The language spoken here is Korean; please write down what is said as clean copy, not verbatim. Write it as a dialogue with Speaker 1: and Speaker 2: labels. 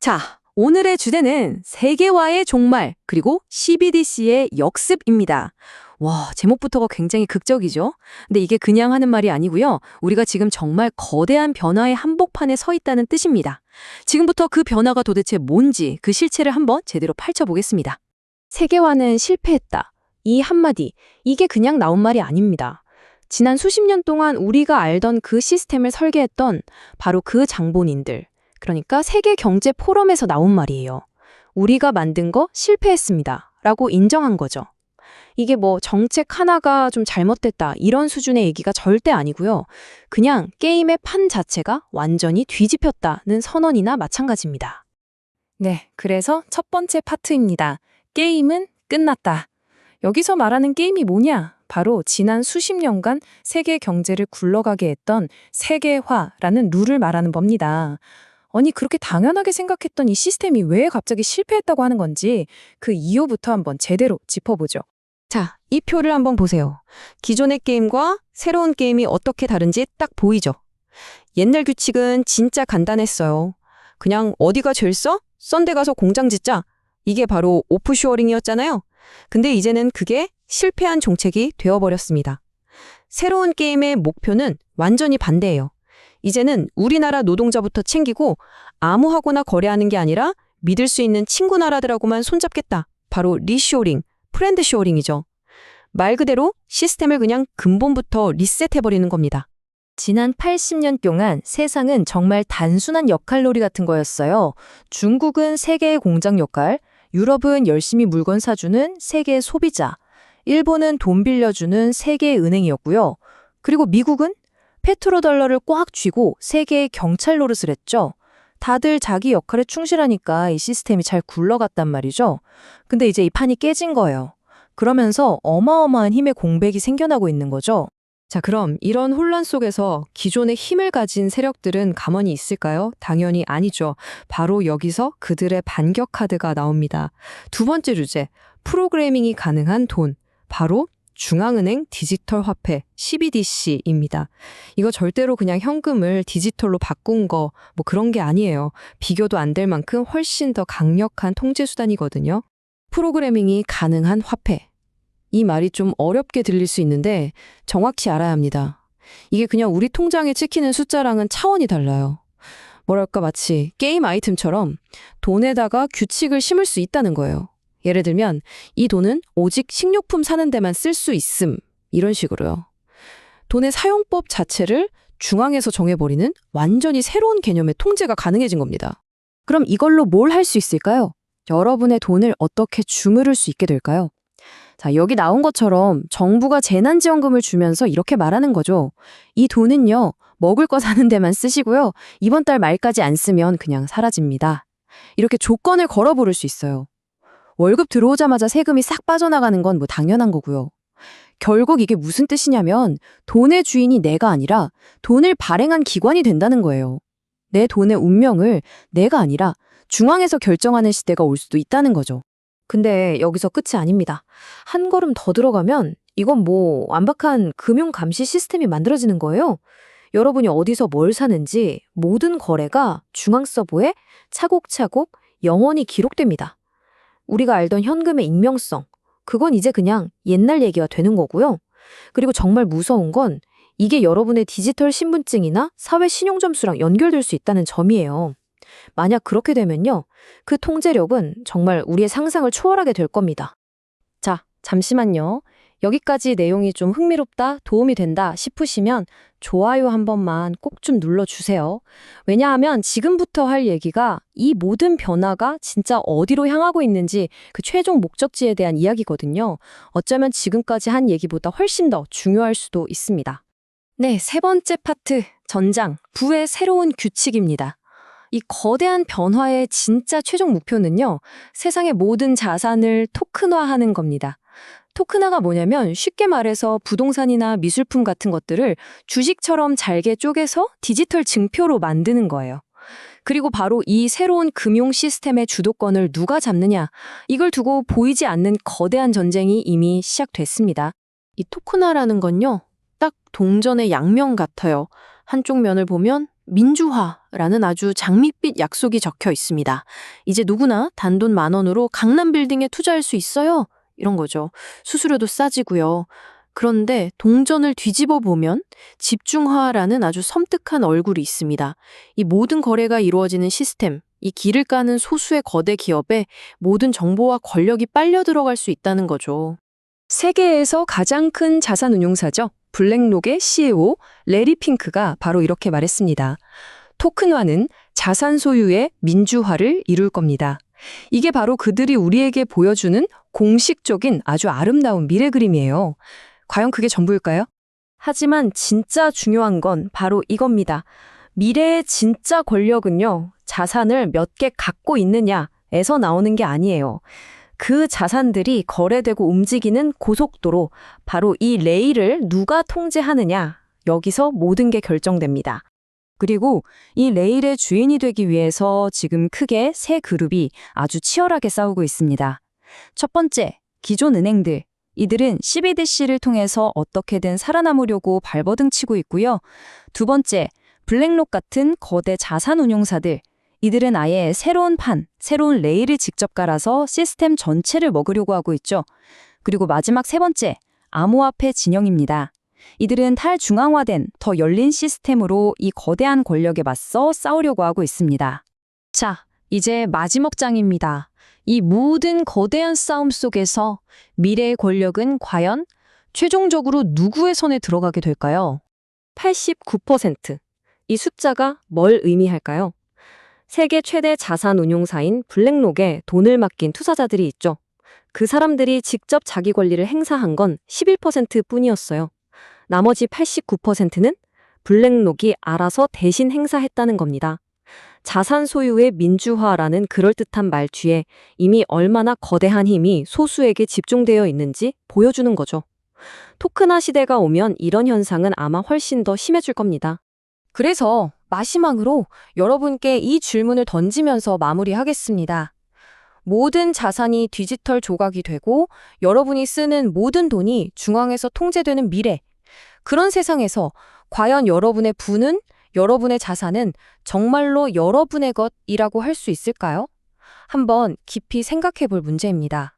Speaker 1: 자, 오늘의 주제는 세계화의 종말, 그리고 CBDC의 역습입니다. 와, 제목부터가 굉장히 극적이죠? 근데 이게 그냥 하는 말이 아니고요. 우리가 지금 정말 거대한 변화의 한복판에 서 있다는 뜻입니다. 지금부터 그 변화가 도대체 뭔지 그 실체를 한번 제대로 펼쳐보겠습니다. 세계화는 실패했다. 이 한마디, 이게 그냥 나온 말이 아닙니다. 지난 수십 년 동안 우리가 알던 그 시스템을 설계했던 바로 그 장본인들, 그러니까 세계 경제 포럼에서 나온 말이에요. 우리가 만든 거 실패했습니다. 라고 인정한 거죠. 이게 뭐 정책 하나가 좀 잘못됐다 이런 수준의 얘기가 절대 아니고요. 그냥 게임의 판 자체가 완전히 뒤집혔다는 선언이나 마찬가지입니다. 네, 그래서 첫 번째 파트입니다. 게임은 끝났다. 여기서 말하는 게임이 뭐냐? 바로 지난 수십 년간 세계 경제를 굴러가게 했던 세계화라는 룰을 말하는 겁니다. 아니, 그렇게 당연하게 생각했던 이 시스템이 왜 갑자기 실패했다고 하는 건지 그 이유부터 한번 제대로 짚어보죠. 자, 이 표를 한번 보세요. 기존의 게임과 새로운 게임이 어떻게 다른지 딱 보이죠? 옛날 규칙은 진짜 간단했어요. 그냥 어디가 제일 써? 썬 데 가서 공장 짓자. 이게 바로 오프쇼어링이었잖아요. 근데 이제는 그게 실패한 정책이 되어버렸습니다. 새로운 게임의 목표는 완전히 반대예요. 이제는 우리나라 노동자부터 챙기고 암호하거나 거래하는 게 아니라 믿을 수 있는 친구 나라들하고만 손잡겠다. 바로 리쇼링, 프렌드쇼링이죠. 말 그대로 시스템을 그냥 근본부터 리셋해버리는 겁니다. 지난 80년 동안 세상은 정말 단순한 역할놀이 같은 거였어요. 중국은 세계의 공장 역할, 유럽은 열심히 물건 사주는 세계의 소비자, 일본은 돈 빌려주는 세계의 은행이었고요. 그리고 미국은 페트로달러를 꽉 쥐고 세계의 경찰 노릇을 했죠. 다들 자기 역할에 충실하니까 이 시스템이 잘 굴러갔단 말이죠. 근데 이제 이 판이 깨진 거예요. 그러면서 어마어마한 힘의 공백이 생겨나고 있는 거죠. 자, 그럼 이런 혼란 속에서 기존의 힘을 가진 세력들은 가만히 있을까요? 당연히 아니죠. 바로 여기서 그들의 반격 카드가 나옵니다. 두 번째 주제, 프로그래밍이 가능한 돈. 바로 중앙은행 디지털 화폐 CBDC입니다. 이거 절대로 그냥 현금을 디지털로 바꾼 거 뭐 그런 게 아니에요. 비교도 안 될 만큼 훨씬 더 강력한 통제 수단이거든요. 프로그래밍이 가능한 화폐. 이 말이 좀 어렵게 들릴 수 있는데 정확히 알아야 합니다. 이게 그냥 우리 통장에 찍히는 숫자랑은 차원이 달라요. 뭐랄까 마치 게임 아이템처럼 돈에다가 규칙을 심을 수 있다는 거예요. 예를 들면 이 돈은 오직 식료품 사는 데만 쓸 수 있음 이런 식으로요. 돈의 사용법 자체를 중앙에서 정해버리는 완전히 새로운 개념의 통제가 가능해진 겁니다. 그럼 이걸로 뭘 할 수 있을까요? 여러분의 돈을 어떻게 주무를 수 있게 될까요? 자, 여기 나온 것처럼 정부가 재난지원금을 주면서 이렇게 말하는 거죠. 이 돈은요, 먹을 거 사는 데만 쓰시고요. 이번 달 말까지 안 쓰면 그냥 사라집니다. 이렇게 조건을 걸어 부를 수 있어요. 월급 들어오자마자 세금이 싹 빠져나가는 건 뭐 당연한 거고요. 결국 이게 무슨 뜻이냐면 돈의 주인이 내가 아니라 돈을 발행한 기관이 된다는 거예요. 내 돈의 운명을 내가 아니라 중앙에서 결정하는 시대가 올 수도 있다는 거죠. 근데 여기서 끝이 아닙니다. 한 걸음 더 들어가면 이건 뭐 완벽한 금융 감시 시스템이 만들어지는 거예요. 여러분이 어디서 뭘 사는지 모든 거래가 중앙 서버에 차곡차곡 영원히 기록됩니다. 우리가 알던 현금의 익명성, 그건 이제 그냥 옛날 얘기가 되는 거고요. 그리고 정말 무서운 건 이게 여러분의 디지털 신분증이나 사회 신용점수랑 연결될 수 있다는 점이에요. 만약 그렇게 되면요, 그 통제력은 정말 우리의 상상을 초월하게 될 겁니다. 자, 잠시만요. 여기까지 내용이 좀 흥미롭다, 도움이 된다 싶으시면 좋아요 한 번만 꼭 좀 눌러주세요. 왜냐하면 지금부터 할 얘기가 이 모든 변화가 진짜 어디로 향하고 있는지 그 최종 목적지에 대한 이야기거든요. 어쩌면 지금까지 한 얘기보다 훨씬 더 중요할 수도 있습니다. 네, 세 번째 파트, 전장, 부의 새로운 규칙입니다. 이 거대한 변화의 진짜 최종 목표는요, 세상의 모든 자산을 토큰화하는 겁니다. 토큰화가 뭐냐면 쉽게 말해서 부동산이나 미술품 같은 것들을 주식처럼 잘게 쪼개서 디지털 증표로 만드는 거예요. 그리고 바로 이 새로운 금융 시스템의 주도권을 누가 잡느냐, 이걸 두고 보이지 않는 거대한 전쟁이 이미 시작됐습니다. 이 토큰화라는 건요, 딱 동전의 양면 같아요. 한쪽 면을 보면
Speaker 2: 민주화라는 아주 장밋빛 약속이 적혀 있습니다. 이제 누구나 단돈 10,000원으로 강남 빌딩에 투자할 수 있어요. 이런 거죠. 수수료도 싸지고요. 그런데 동전을 뒤집어 보면 집중화라는 아주 섬뜩한 얼굴이 있습니다. 이 모든 거래가 이루어지는 시스템, 이 길을 까는 소수의 거대 기업에 모든 정보와 권력이 빨려 들어갈 수 있다는 거죠.
Speaker 1: 세계에서 가장 큰 자산운용사죠. 블랙록의 CEO 레리 핑크가 바로 이렇게 말했습니다. 토큰화는 자산 소유의 민주화를 이룰 겁니다. 이게 바로 그들이 우리에게 보여주는 공식적인 아주 아름다운 미래 그림이에요. 과연 그게 전부일까요?
Speaker 2: 하지만 진짜 중요한 건 바로 이겁니다. 미래의 진짜 권력은요, 자산을 몇 개 갖고 있느냐에서 나오는 게 아니에요. 그 자산들이 거래되고 움직이는 고속도로, 바로 이 레일을 누가 통제하느냐, 여기서 모든 게 결정됩니다.
Speaker 1: 그리고 이 레일의 주인이 되기 위해서 지금 크게 세 그룹이 아주 치열하게 싸우고 있습니다. 첫 번째, 기존 은행들. 이들은 CBDC를 통해서 어떻게든 살아남으려고 발버둥 치고 있고요. 두 번째, 블랙록 같은 거대 자산운용사들. 이들은 아예 새로운 판, 새로운 레일을 직접 깔아서 시스템 전체를 먹으려고 하고 있죠. 그리고 마지막 세 번째, 암호화폐 진영입니다. 이들은 탈중앙화된 더 열린 시스템으로 이 거대한 권력에 맞서 싸우려고 하고 있습니다. 자, 이제 마지막 장입니다. 이 모든 거대한 싸움 속에서 미래의 권력은 과연 최종적으로 누구의 손에 들어가게 될까요?
Speaker 2: 89%. 이 숫자가 뭘 의미할까요? 세계 최대 자산 운용사인 블랙록에 돈을 맡긴 투자자들이 있죠. 그 사람들이 직접 자기 권리를 행사한 건 11%뿐이었어요. 나머지 89%는 블랙록이 알아서 대신 행사했다는 겁니다. 자산 소유의 민주화라는 그럴듯한 말 뒤에 이미 얼마나 거대한 힘이 소수에게 집중되어 있는지 보여주는 거죠. 토큰화 시대가 오면 이런 현상은 아마 훨씬 더 심해질 겁니다. 그래서 마지막으로 여러분께 이 질문을 던지면서 마무리하겠습니다. 모든 자산이 디지털 조각이 되고 여러분이 쓰는 모든 돈이 중앙에서 통제되는 미래. 그런 세상에서 과연 여러분의 부는, 여러분의 자산은 정말로 여러분의 것이라고 할 수 있을까요? 한번 깊이 생각해 볼 문제입니다.